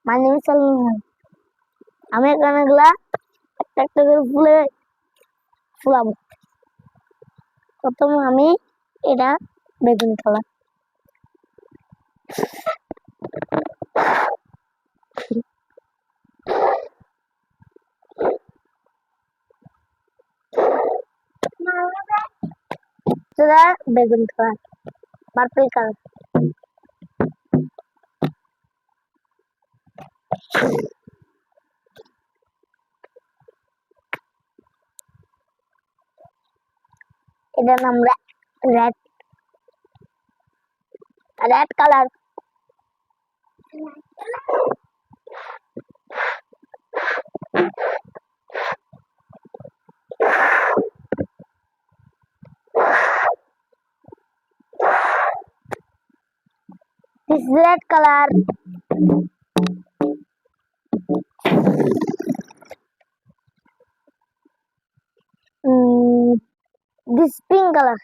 My name is Salman. আমি এখানে গুলা একটা একটা করে ফুলে ফুলাবো। প্রথমে আমি এটা বেগুন কালার বেগুন কালার পার্পল কালার এটা নাম red red colour this red color this pink color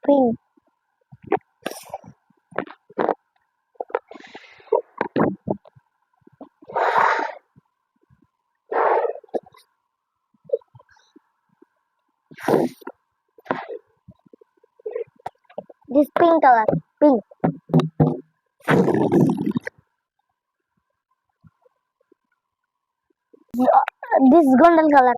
pink this pink color pink this golden color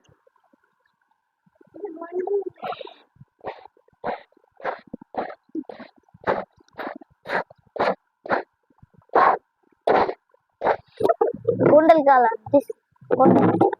golden color this golden